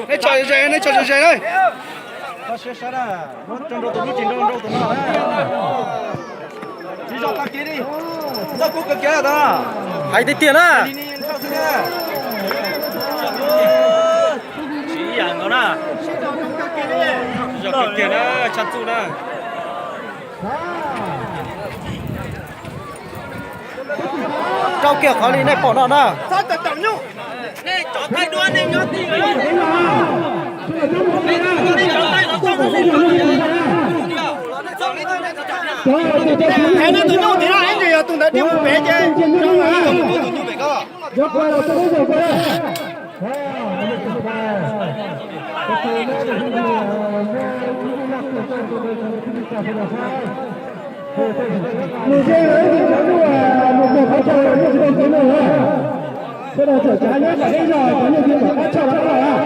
Này trời trời này trời trời ơi. Nó sẽ sao đó? Nó trong đầu tụi nó chỉnh trong đầu tụi nó. Chỉ cho tao kia đi. Sao cũng cực kia là ta? Hãy thấy tiền á. Chỉ dạng đó nè. Chỉ cho cực kia đó, chặt trụ đó. Trâu kia khó đi này bỏ nó đó. Sao tự tổng nhung? Này chó tay đua này nhó tí rồi. Thế nên tụi nhung thì nó anh gì à, tụi nó đi một bé chứ. Tụi nhung phải có. Người chơi ấy thì nói chung là một cuộc hỗ trợ là những cái này thôi. Thế là trở trái nhất là bây giờ có nhiều chuyện phải cho nó phải à.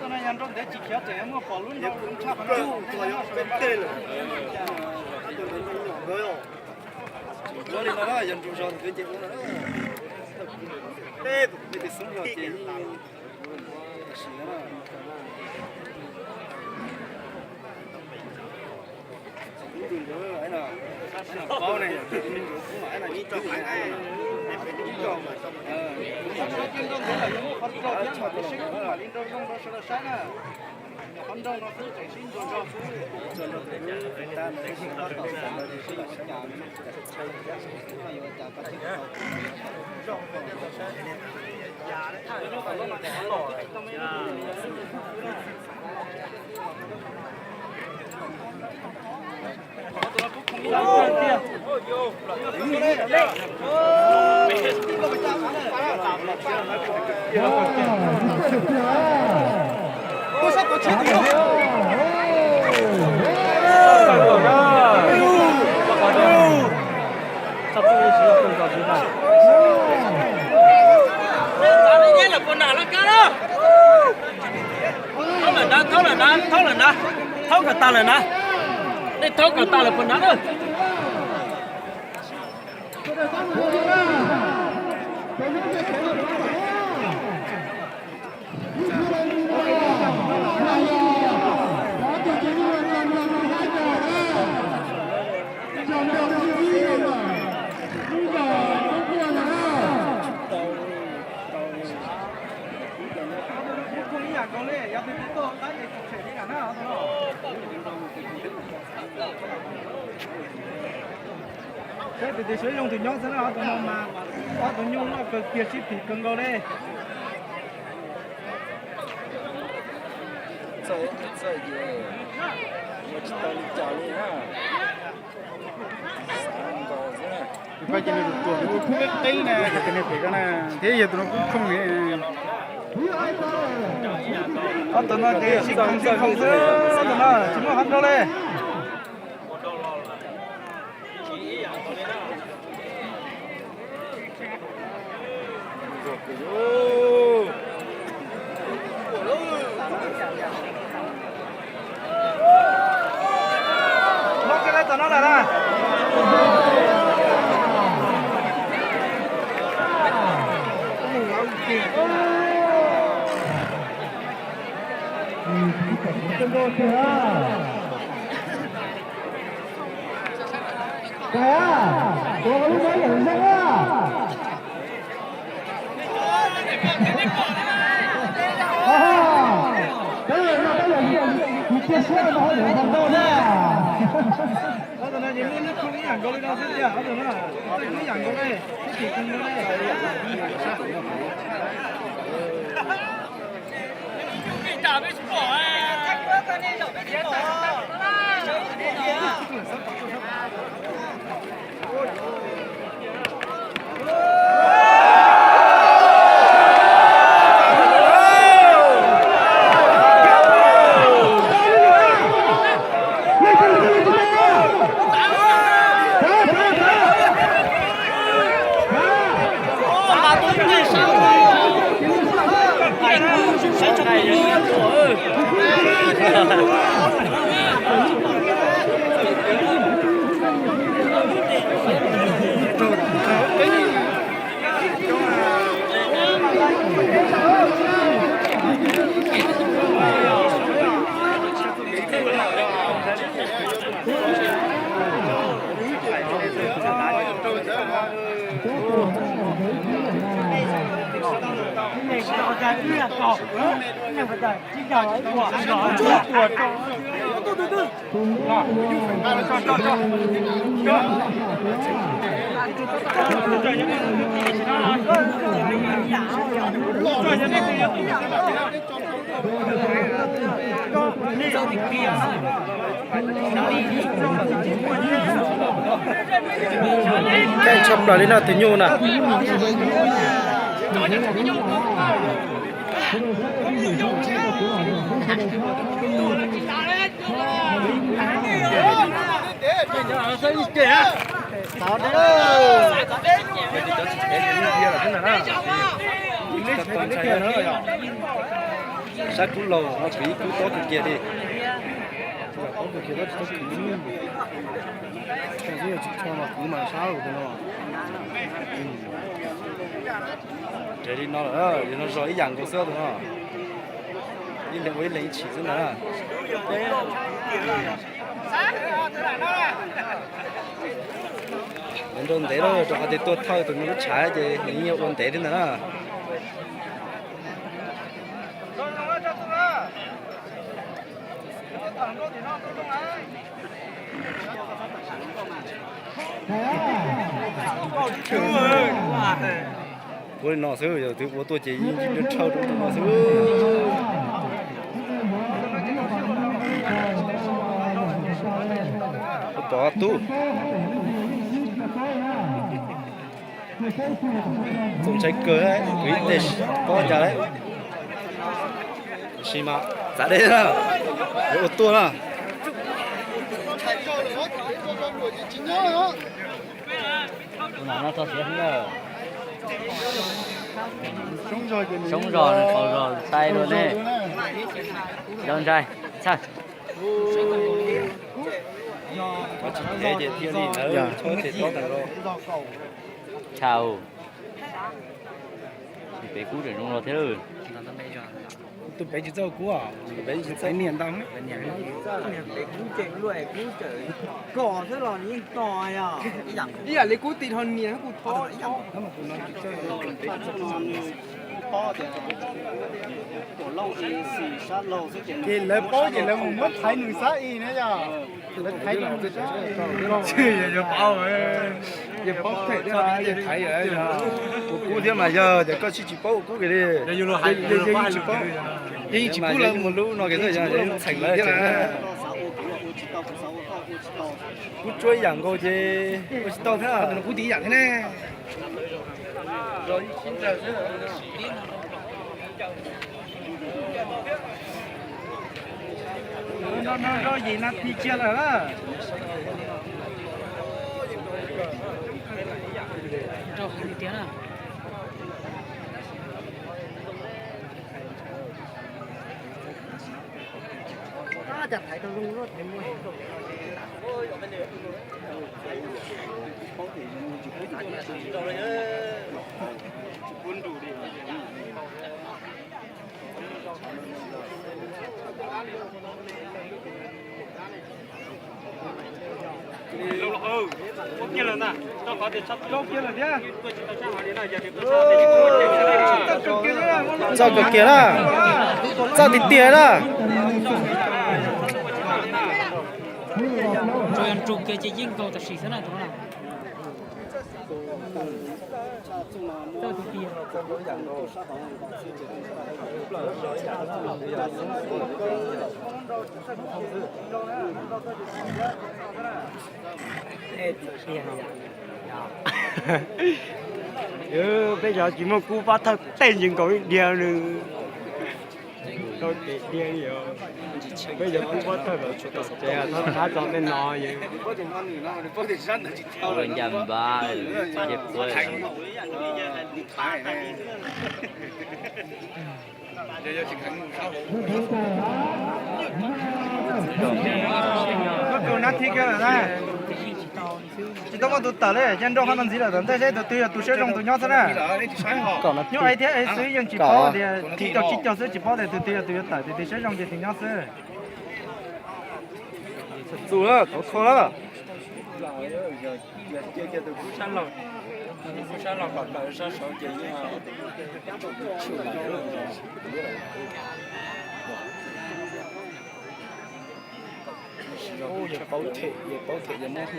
Tụi nó nhận trong để chỉ kéo trẻ mà bỏ luôn đâu cũng chắc là tụi nó bên tên rồi. Rồi đi nó nhận trong sau thì chuyện nó tê bị bị sống rồi chị ấy là bao này cũng phải là đi cho phải ai em phải đi cho mà trên đông đó là những con trâu nhất mà cái sinh là lên đông đông đó sẽ là sáng à con trâu nó cứ chạy sinh rồi cho xuống rồi ta nó cái sinh nó tạo ra thì sẽ là sáng nhà nó sẽ xây ra nó yêu ta có sinh không trong phòng nó sẽ nhà đấy thay nó phải là cái lò tháo cả ta lên đó đây tháo cả ta là phần đó thôi thế thì sử dụng thì nhóm sẽ là tụi nó mà có tụi nhung nó cực kỳ ship thì cần go đây chơi gì một chút tao đi chào đi ha phải cho nên tụi nó không biết tí nè cái này phải cái này thế giờ tụi nó cũng không nghĩ tụi nó cái ship không sớ tụi nó chúng nó hết đâu đây nó cái này tụi nó là ra cái à, tôi có lúc đấy nhận ra chia sẻ nó hỏi được bằng đâu nè. Đó là những nước không có nhận câu đâu chứ, đó là không nhận câu đây, chỉ cần câu đây. Chả biết bỏ à. Chắc quá cái này chả biết bỏ. Cái chấm đó lên là tiếng nhô nè. Sát cú lò, nó bị cú tốt cái kia đi. Tốt cái kia nó tốt cái gì? Cái gì chỉ cho mà cú mà sao rồi nó. Để đi nó rồi, nó rồi dạng của sữa rồi nó. Đi lấy với lấy chỉ thế nào? Mình đồn té rồi, cho cái tuột thôi, tụi nó trái thì nhiều đồn té thế nào? Tôi nó sữa giờ tôi tôi chỉ được trâu tôi nó sữa. Bỏ tu. Cũng chạy cờ ấy, quý tết có chả đấy. Xí mà, giá đấy đó, ô tô đó. Nó to xíu nữa. Sống rồi, sai luôn đấy. Don trai, sao? Có chỉ thế thì thiên đi nữa, cho thì tốt rồi. Chào. Thì bé cú để nó lo thế rồi. Tôi bé chỉ cho cú à, bé chỉ sai niệm đắng ấy. Cỏ thế là những cỏ à. Ý là lấy cú tịt hòn miếng cú to. Thì lấy bao giờ lấy mất thái nữ sát y nữa nhá. Lấy thái nữ sát. Chứ giờ bao rồi. Giờ bao thể ra giờ thái rồi. Cú thế mà giờ để có chỉ bao cú cái đi. Giờ chỉ bao. Nhưng chỉ cú là một lúc nó cái gì giờ thành lại thế cú chơi dạng cô chứ, cú to thế à? Cú tí dạng thế này. Rồi xin chào chứ. Nó gì nó thi chia rồi đó. Đâu không tiếng à. Chặt thấy đâu luôn nó thấy mua hết rồi. Kia là nè, cho có thể sắp kia là thế. Sao cực kia đó? Sao thì tiền đó? Rồi ăn trục kia chỉ riêng cầu tập sĩ thế này thôi nào. Tôi thì tiền. Bây giờ chỉ một cú bắt thật tên những cái điều nữa. có tiền điên nhiều bây giờ cũng có thời vật chuột trẻ nó khá cho nên nói vậy rồi nhầm ba dẹp quê tôi nói thích cái này chỉ tao có tụt tờ đấy chân đâu hắn gì là tụi sẽ tụi sẽ trong tụi nhau thế này nhưng ai thế ai sử dụng chỉ bảo thì chỉ cho sử chỉ bảo để tụi tờ tụi sẽ trong tụi nhau sử dù là có khó là bảo thể giờ mua thì thể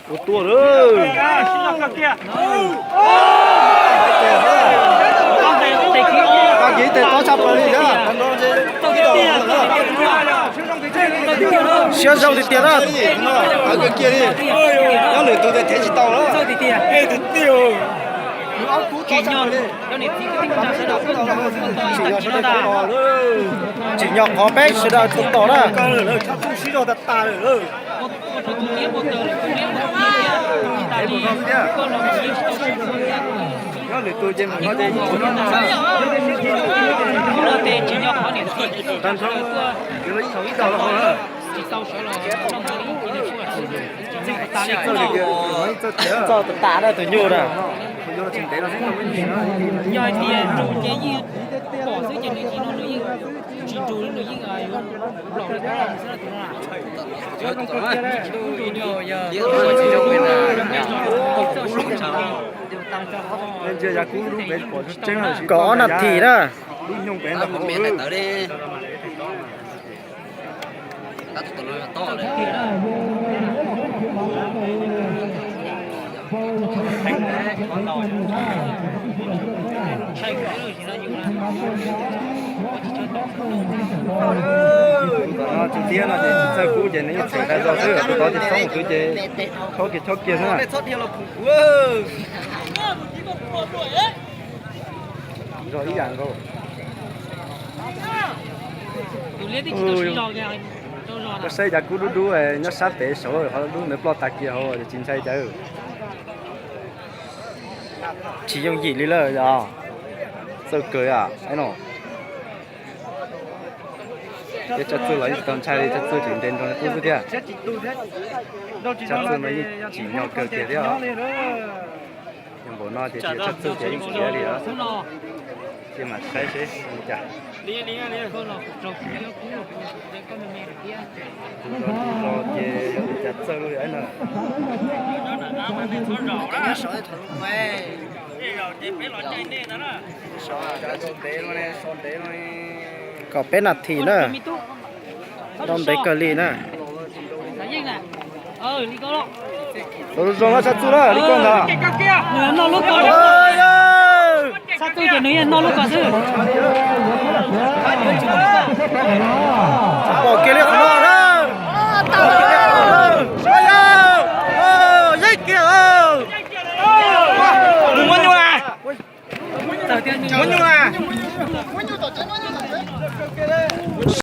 một tua rồi có gì thì có sắp rồi đi đó siêu sâu thì tiền đó ở cái kia đi nó lười tôi thấy chỉ tàu đó thì tiêu chỉ nhọc có bé sẽ đợi tụt tỏ đó nó lười tôi trên nó đây tan xong cái lấy sống tàu là không cho tụt tạ đó tụi nhiều đó rồi tiền trụ chế như bỏ dưới chân này chỉ nó nuôi chỉ trụ nó nuôi người lỏng cái làm sao tụi nó chứ không có cái đấy nên chưa ra cú đúng về bỏ chút chân rồi có nạp thì đó đúng nhung bé là không biết tới đi tao tụi nó to đấy chủ tiên là để sơ cú để nó xảy ra do sự của đó thì xong cứ chế khó kịp thoát kia nữa rồi ý dạng rồi nó xây ra cú đu nó sát tế số rồi họ đu nó plot tạc kia rồi chính xây chứ chỉ dùng gì lý lời à sơ cười à ấy nó cái chất tư lấy tầm chai đi chất tư chuyển đến trong cái tư kia chất tư lấy chỉ nhỏ cỡ kia đi à nhưng bố nó thì chất tư chỉ những kia đi à chỉ mà sai sai chả rồi thì chất tư luôn ấy nè có bé nạt thì nữa đom đấy cờ lì nữa rồi nó sát tu đó đi con đó nó lúc đó sát tu cho nó nó lúc đó chứ bỏ kia liền nó đó dây kia muốn nhung à